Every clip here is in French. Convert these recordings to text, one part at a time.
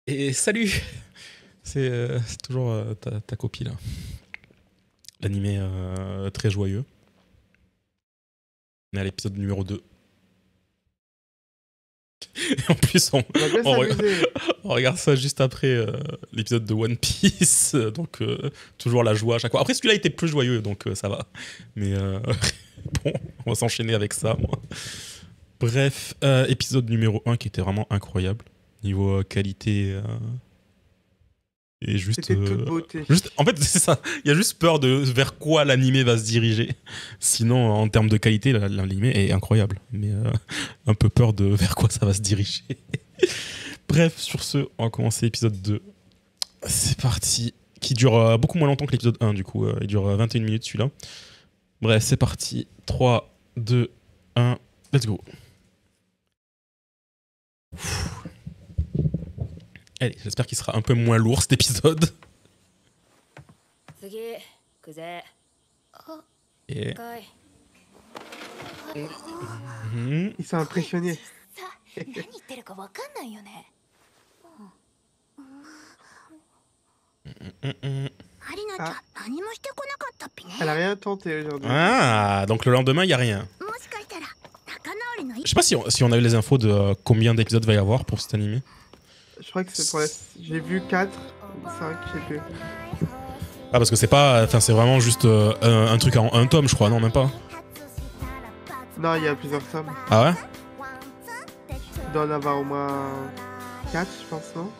Et salut. C'est toujours ta copie là. L'animé très joyeux. On est à l'épisode numéro 2. Et en plus, on regarde ça juste après l'épisode de One Piece. Donc, toujours la joie à chaque fois. Après, celui-là était plus joyeux, donc ça va. Mais bon, on va s'enchaîner avec ça, moi. Bref, épisode numéro 1 qui était vraiment incroyable. Niveau qualité... et juste, c'était toute beauté. En fait, c'est ça. Il y a juste peur de vers quoi l'animé va se diriger. Sinon, en termes de qualité, l'animé est incroyable. Mais un peu peur de vers quoi ça va se diriger. Bref, sur ce, on va commencer l'épisode 2. C'est parti. Qui dure beaucoup moins longtemps que l'épisode 1, du coup. Il dure 21 minutes, celui-là. Bref, c'est parti. 3, 2, 1, let's go. Allez, j'espère qu'il sera un peu moins lourd cet épisode. Et... Ils sont impressionnés. Elle a rien tenté aujourd'hui. Ah, donc le lendemain, il n'y a rien. Je sais pas si on a eu les infos de combien d'épisodes va y avoir pour cet animé. Je crois que c'est pour la... J'ai vu 4 ou 5, je sais plus. Ah, parce que c'est pas... Enfin, c'est vraiment juste un truc en un tome, je crois, non, même pas. Non, il y a plusieurs tomes. Ah ouais? Il doit en avoir au moins 4, je pense, non?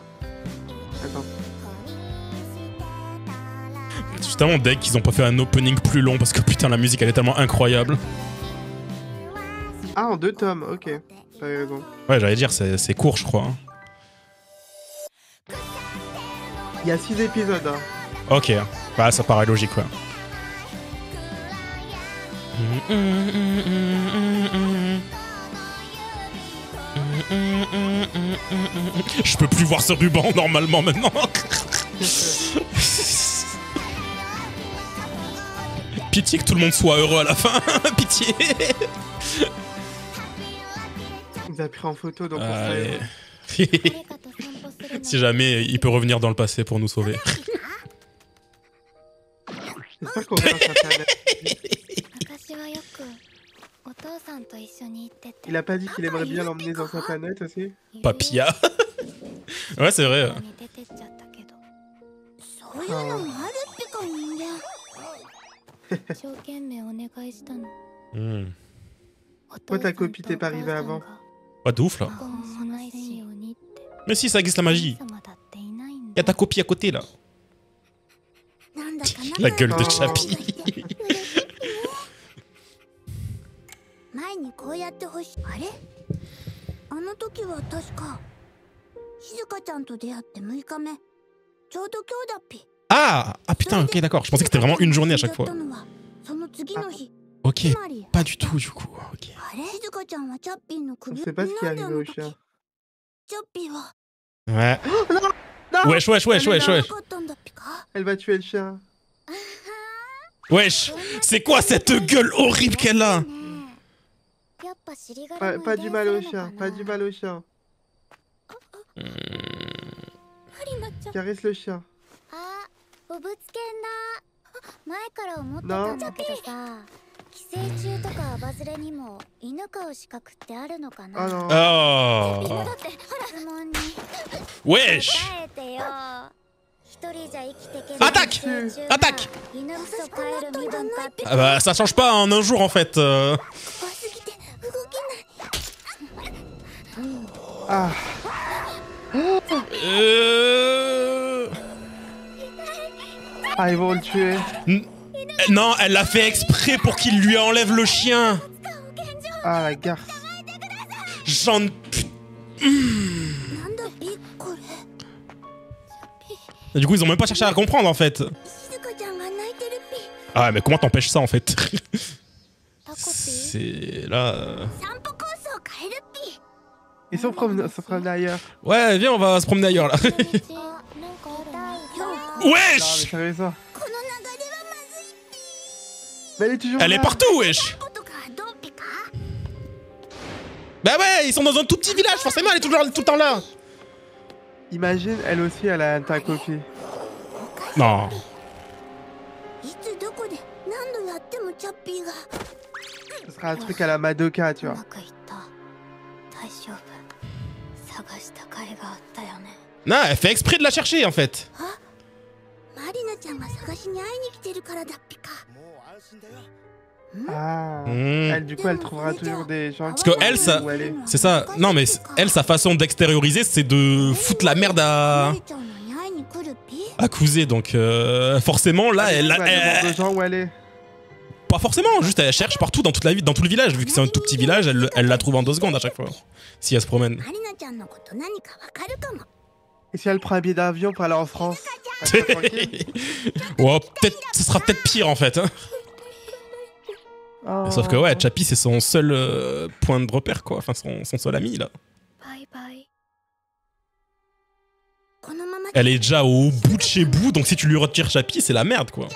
Attends. Je suis tellement deg qu'ils ont pas fait un opening plus long parce que putain, la musique elle est tellement incroyable. Ah, en 2 tomes, ok. T'avais raison. Ouais, j'allais dire, c'est court, je crois. Hein. Il y a 6 épisodes, hein. Ok, bah ça paraît logique, ouais. Je peux plus voir ce ruban normalement maintenant. Pitié que tout le monde soit heureux à la fin. Pitié. Il a pris en photo, donc si jamais il peut revenir dans le passé pour nous sauver. J'espère qu'on verra sa planète. Il a pas dit qu'il aimerait bien l'emmener dans sa planète aussi? Papilla. Ouais, c'est vrai. Pourquoi ta copie t'est pas arrivée avant? Pas de ouf là. Mais si, ça existe la magie. Y'a ta copie à côté là. La gueule de Chappie. Ah putain, ok, d'accord. Je pensais que c'était vraiment une journée à chaque fois. Ok, pas du tout du coup. Okay. On sait pas ce qui est arrivé au chien. Ouais. Oh, non, non, wesh. elle va tuer le chien. Wesh, c'est quoi cette gueule horrible qu'elle a? Pas du mal au chien, pas du mal au chien. Caresse le chien. Non. Oh non. Oh. Wesh. Attaque. Attaque. Ah bah ça change pas en un jour en fait. Ah. Ah, ils vont le tuer. Non, elle l'a fait exprès pour qu'il lui enlève le chien. Ah, la garce. J'en... Et du coup, ils ont même pas cherché à comprendre en fait. Ah, mais comment t'empêches ça en fait? C'est là... Ils sont promenés ailleurs. Ouais, viens, on va se promener ailleurs là. Wesh! Non, mais ça. Mais elle est toujours Elle là. est partout, wesh! Bah ouais, ils sont dans un tout petit village, forcément, elle est toujours tout le temps là. Imagine, elle aussi, elle a un tacopi. Non. いつどこで何度やってもチャッピーが Ce sera un truc à la Madoka, tu う vois. まくいった大丈夫探した甲斐があったよね Non, elle fait exprès de la chercher en fait. マリナちゃんが探しに会いに来てるからだっぴか Ah. Hmm. Elle, du coup, elle trouvera toujours des gens Parce que elle, ça- où elle est. C'est ça. Non, mais elle, sa façon d'extérioriser, c'est de foutre la merde マ à, リちゃんのに会いに来るっぴ à Cousé. Donc, forcément, là, Du elle, coup, elle demande aux gens où elle est. pas forcément, juste elle cherche partout dans toute la ville, dans tout le village. Vu que c'est un tout petit village, elle la trouve en 2 secondes à chaque fois. Si elle se promène. マリナちゃんのこと何かわかるかも Et si elle prend un billet d'avion pour aller en France? Elle sera tranquille. Ouais, peut-être, ce sera peut-être pire en fait. Hein. Oh. Sauf que ouais, Chappie c'est son seul point de repère quoi, enfin son seul ami là. バイバイこのまま Elle est déjà au bout de chez bout, donc si tu lui retires Chappie, c'est la merde quoi. Oh,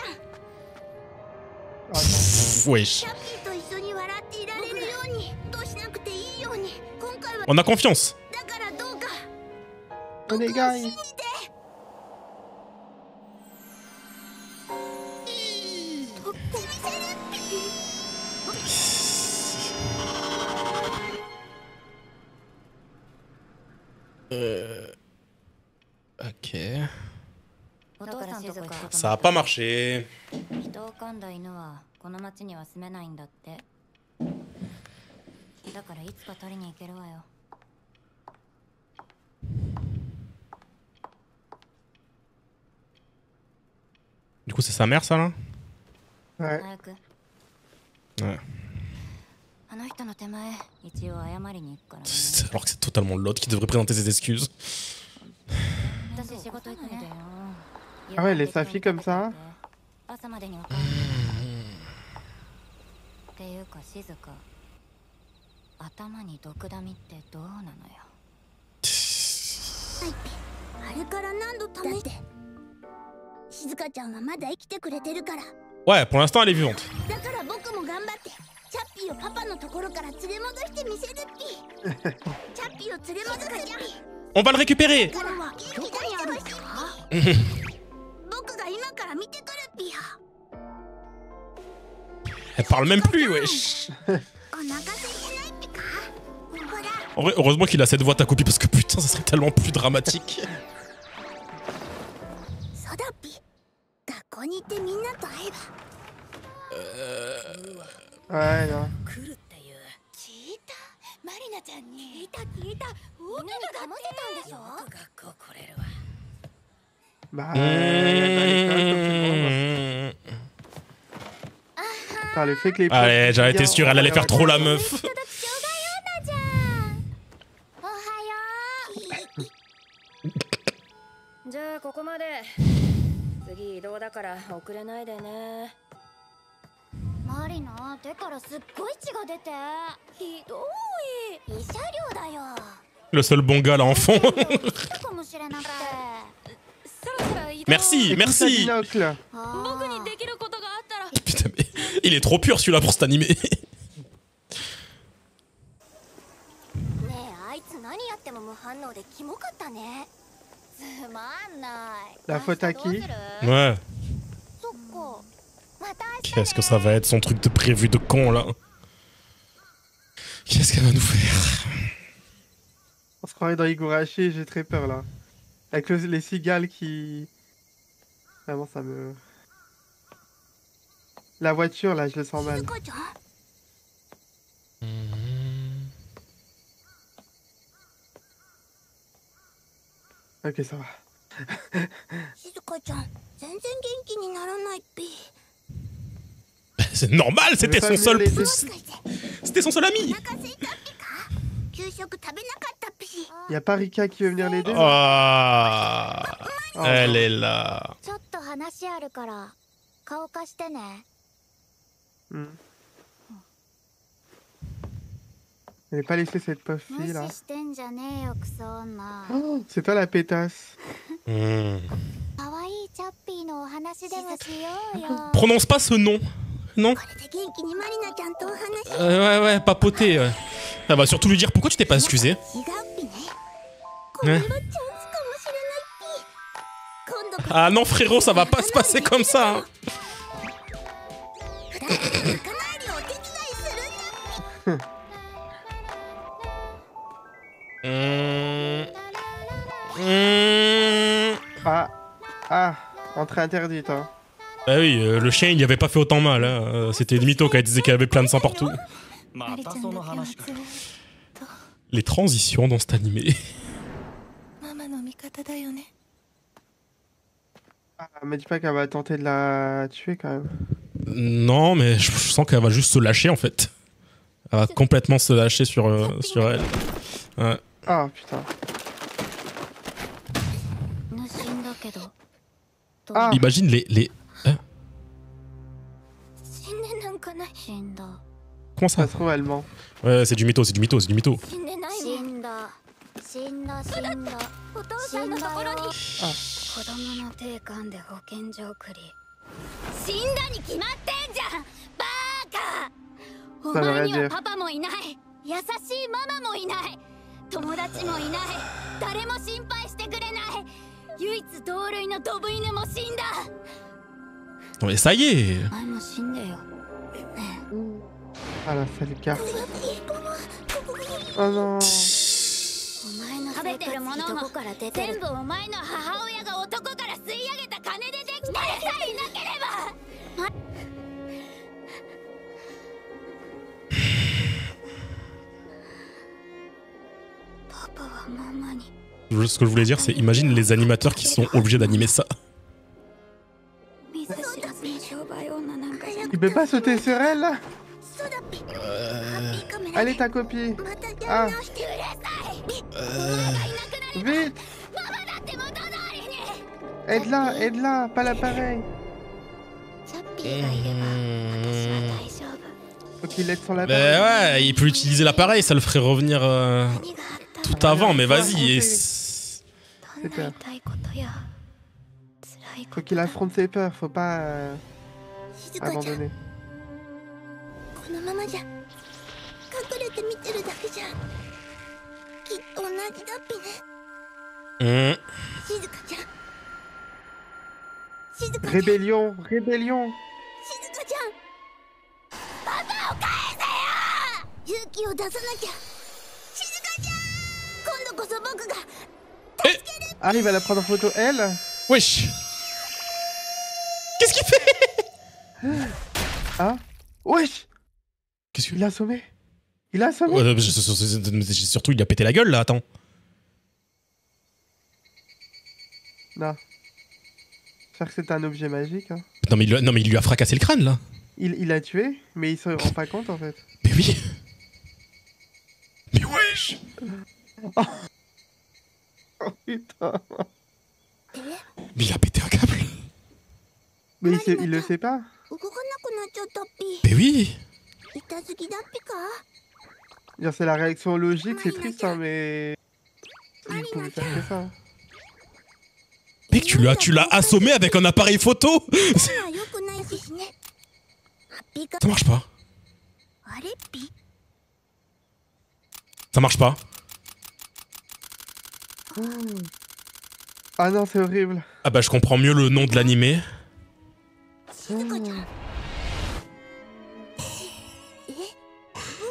non. Pff, wesh. チャッピーと一緒に笑っていられるようにどうしなくていいように今回は On a confiance. だからどうか Oh, les gars, il- とってみせるっぴ Ok. お父さんとこ行くこと Ça a pas marché. 人を噛んだ犬はこの町には住めないんだってだからいつか取りに行けるわよ Du coup c'est sa mère ça là? Ouais. 早く Ouais. あの人の手前一応謝りに行くからね Alors que c'est totalement l'autre qui devrait présenter ses excuses. 私仕事行くね Ah ouais, les Safi comme ça? 朝までには帰るっていうか静か頭に毒ダミってどうなのよあれから何度試して静香ちゃんはまだ生きてくれてるから Ouais, pour l'instant elle est vivante. だから僕も頑張ってチャッピーをパパのところから連れ戻してみせるっぴチャッピーを連れ戻すっぴ On va le récupérer. からはどこにあるんですか僕が今から見てくるっぴよ Elle parle même plus, wesh. お腹空いてないっぴかほら En vrai, heureusement qu'il a cette voix ta copie parce que putain, ça serait tellement plus dramatique. そうだっぴ学校に行ってみんなと会えば Ouais, non. 来るっていう聞いたマリナちゃんに聞いた大きなだってでしょ学校来れるわ Bah, elle va à l'école comme tout le monde. Putain, le fait que les Allez, profs j'en étais bien sûr, elle allait faire trop la en- meuf. ちょうだいようなじゃんおはようじゃあここまで次移動だから遅れないでねマリナ手からすっごい血が出てひどい慰謝料だよ Le seul bon gars là en fond. かもしれなくて そろそろ移動 Merci, Écoute sa merci. binocle. 僕にできることがあったら Putain, mais il est trop pur celui-là pour cet animé. ねえあいつ何やっても無反応でキモかったねつまんない La faute à どう qui? する Ouais. そっかまた明日 Qu'est-ce que ça va être son truc de prévu de con là? Qu'est-ce qu'elle va nous faire? On se croirait dans Higurashi, j'ai très peur là. Avec les cigales qui... Vraiment, ça me... La voiture, là, je le sens mal. 静香ちゃん Ok, ça va. 静香ちゃん全然元気にならないっぴ C'est normal, c'était son seul. もしかして C'était son seul ami. お腹空いたっぴか給食食べなかったっぴ Y a pas Rika qui veut venir l'aider? Ah, Oh, elle non. est là. ちょっと話あるから顔貸してね Hmm. Elle pas laissé cette pauvre 無 fille là. 視してんじゃねえよクソ女 Oh, c'est toi la pétasse. Hmm. かわいいチャッピーのお話でもしようよ Prononce pas ce nom. Non? これで元気にマリナちゃんとお話 Ouais, ouais, papoter. Ouais. Elle va surtout lui dire pourquoi tu t'es pas excusé. 違うっぴねこれはチャンスかもし Ah non frérot, ça va pas se passer comme ça. Hein. 二人で仲直りをお手伝いするんだ。 Ah, entrée interdite, hein. Bah oui, le chien il y avait pas fait autant mal. Hein. C'était une mytho quand elle disait qu'il y avait plein de sang partout. またその話か。 Les transitions dans cet animé. ママの味方だよね。 Ah, me dis pas qu'elle va tenter de la tuer quand même. Non, mais je sens qu'elle va juste se lâcher en fait. Elle va complètement se lâcher sur elle. Ouais. Ah putain. 死んだけど。 Ah. Imagine les... Hein? 死んでなんかない。死んだ。 Comment Ça ça? se trouve allemand. Ouais, c'est du mytho, c'est du mytho, c'est du mytho. 死んでない死もん。んだ。死んだ死んだ。お父さんのところに。子供の定款で保健所送り。死んだに決まってんじゃん。バーカ。お Ça veut 前 rien には dire. パパもいない。優しいママもいない。友達もいない。誰も心配してくれない。唯一同類のドブ犬も死んだ。 Non mais ça y est. お前も死んでよ。 Ah la sale carte. Oh non. お前の食べてるものもどこから出てる。全部お前の母親が男から吸い上げた金でできてさえいなければ。 パパはママに。 Ce que je voulais dire, c'est imagine les animateurs qui sont obligés d'animer ça. 見ず知らずの商売女なんかじゃな Il peut pas sauter sur elle là? そうだっぴ。ハッピーカメラ Elle est ta copie. またやり直してうるさい。ママがいなくなり Vite. ママだって元通りに。 Aide-la, aide-la, pas l'appareil. チャッピーがいれば私は大丈夫。 Faut qu'il aide sur Mais l'appareil. ouais, il peut utiliser l'appareil, ça le ferait revenir 何があったの？ tout avant, mais vas-y. どんな痛いことや辛いこ Faut と qu'il affronte ses peurs, faut pas 静香ちゃん、 abandonner. このままじゃ隠れて見てるだけじゃきっと同じだっぴね。 静香ちゃん。静香ちゃん。 Rébellion, rébellion. 静香ちゃん。パパを返せよ。勇気を出さなきゃ。静香ちゃん。今度こそ僕が。 Ah, il va la prendre en photo elle. Wesh. Qu'est-ce qu'il fait? Ah. Wesh. Qu'est-ce que... Il a assommé. Il a assommé. Surtout, il a pété la gueule là, attends. Non. J'espère que c'est un objet magique. Hein. Non mais il lui a fracassé le crâne là. Il l'a tué, mais il se rend pas compte en fait. Mais oui. Mais wesh. Oh putain. Mais il a pété un câble. Mais il le sait pas. 動かなくなっちゃったっぴ。 Mais oui. 痛すぎだっぴか。 Dire, c'est la réaction logique, c'est triste, hein, mais. Il pouvait faire que ça. Mec, tu l'as assommé avec un appareil photo. それは良くないしね。ハッピーか。 Ça marche pas. あれっぴ。 Ça marche pas. Ah non, c'est horrible. Ah bah je comprends mieux le nom de l'animé. 静香ちゃん。え？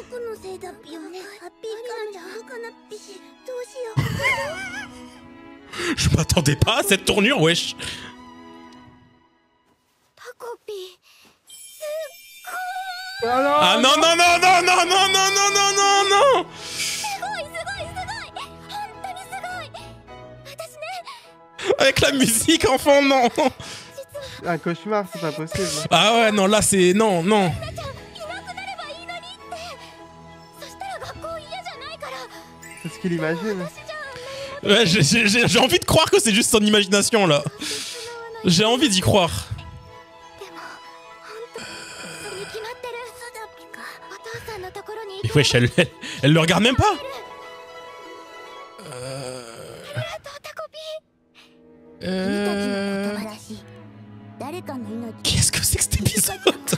僕のせいだっぴよね。ハッピーカメラ動かなっぴし。どうしよう。 Je m'attendais pas à cette tournure, wesh. タコピー。 Ah Ah non non non non non non non non non non non. すごいすごいすごい。本当にすごい。私ね。 Avec la musique en fond, non. Un cauchemar, c'est pas possible. Ah ouais, non, là c'est... Non, non. ちゃんいなくなればいいのにって。そしたら学校嫌じゃないから。 C'est ce qu'il imagine. 私じゃあ Ouais, j'ai envie de croire que c'est juste son imagination, là. J'ai envie d'y croire. でも本当そうに決まってる。そうだっぴか。お父さんのところに。 Mais wesh, elle le regarde même pas. タコピー。君たちの言葉だし。誰かの命。 Qu'est-ce que c'est que cet épisode?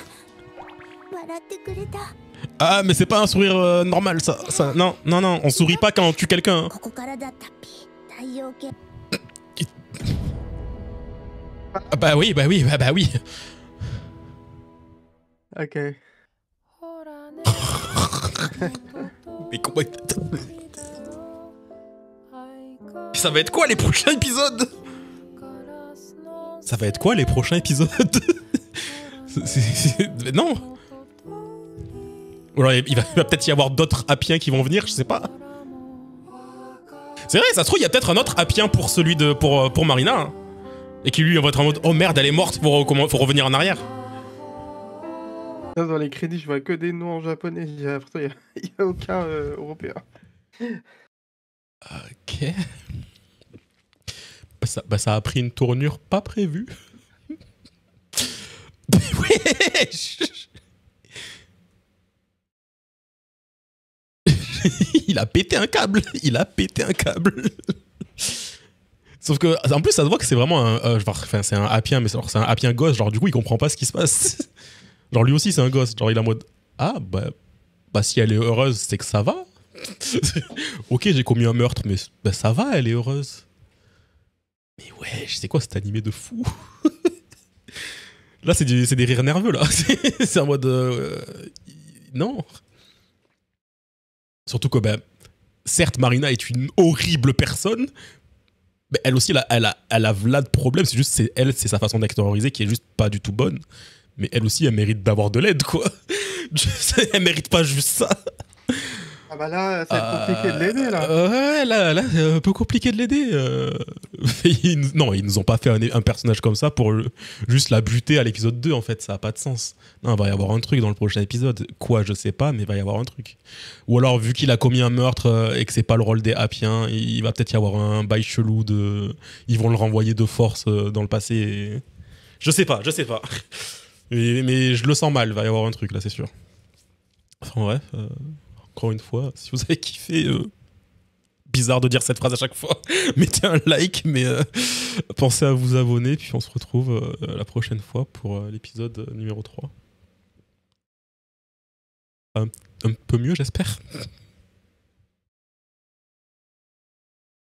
笑ってくれた。 Ah, mais c'est pas un sourire normal, ça. Non, non, non, on sourit pas quand on tue quelqu'un. ここからだったっぴ。太陽系。Ah bah oui, bah oui, bah oui. Ok. Mais comment... Ça va être quoi les prochains épisodes? Ça va être quoi les prochains épisodes? Non. Ou alors il va peut-être y avoir d'autres Appiens qui vont venir, je sais pas. C'est vrai, ça se trouve, il y a peut-être un autre Appien pour celui de pour Marina. Hein. Et qui lui va être en mode oh merde, elle est morte, faut revenir en arrière. Là, dans les crédits, je vois que des noms en japonais. J'ai l'impression qu'il n'y a aucun européen. Ok. Bah ça a pris une tournure pas prévue. Il a pété un câble. Il a pété un câble. Sauf que, en plus, ça se voit que c'est vraiment un... enfin, c'est un Appien, mais c'est un Appien gosse. Genre, du coup, il comprend pas ce qui se passe. Genre, lui aussi, c'est un gosse. Genre, il est en mode... Ah, bah si elle est heureuse, c'est que ça va. Ok, j'ai commis un meurtre, mais bah, ça va, elle est heureuse. Mais ouais, c'est quoi cet animé de fou? Là, c'est des rires nerveux, là. C'est en mode... non. Surtout que, ben, certes, Marina est une horrible personne, mais elle aussi, elle a là de problème. C'est juste, c'est sa façon d'extérioriser qui est juste pas du tout bonne. Mais elle aussi, elle mérite d'avoir de l'aide, quoi. Elle mérite pas juste ça. Ah bah là, ça va être compliqué de l'aider, là. Ouais, là, c'est un peu compliqué de l'aider. Non, ils nous ont pas fait un personnage comme ça pour juste la buter à l'épisode 2, en fait. Ça a pas de sens. Non, il va y avoir un truc dans le prochain épisode. Quoi, je sais pas, mais il va y avoir un truc. Ou alors, vu qu'il a commis un meurtre et que c'est pas le rôle des Appiens, il va peut-être y avoir un bail chelou de... Ils vont le renvoyer de force dans le passé. Et... Je sais pas. Mais je le sens mal, il va y avoir un truc, là, c'est sûr. Enfin, bref... Encore une fois, si vous avez kiffé, bizarre de dire cette phrase à chaque fois, mettez un like, mais pensez à vous abonner, puis on se retrouve la prochaine fois pour l'épisode numéro 3. Un peu mieux, j'espère.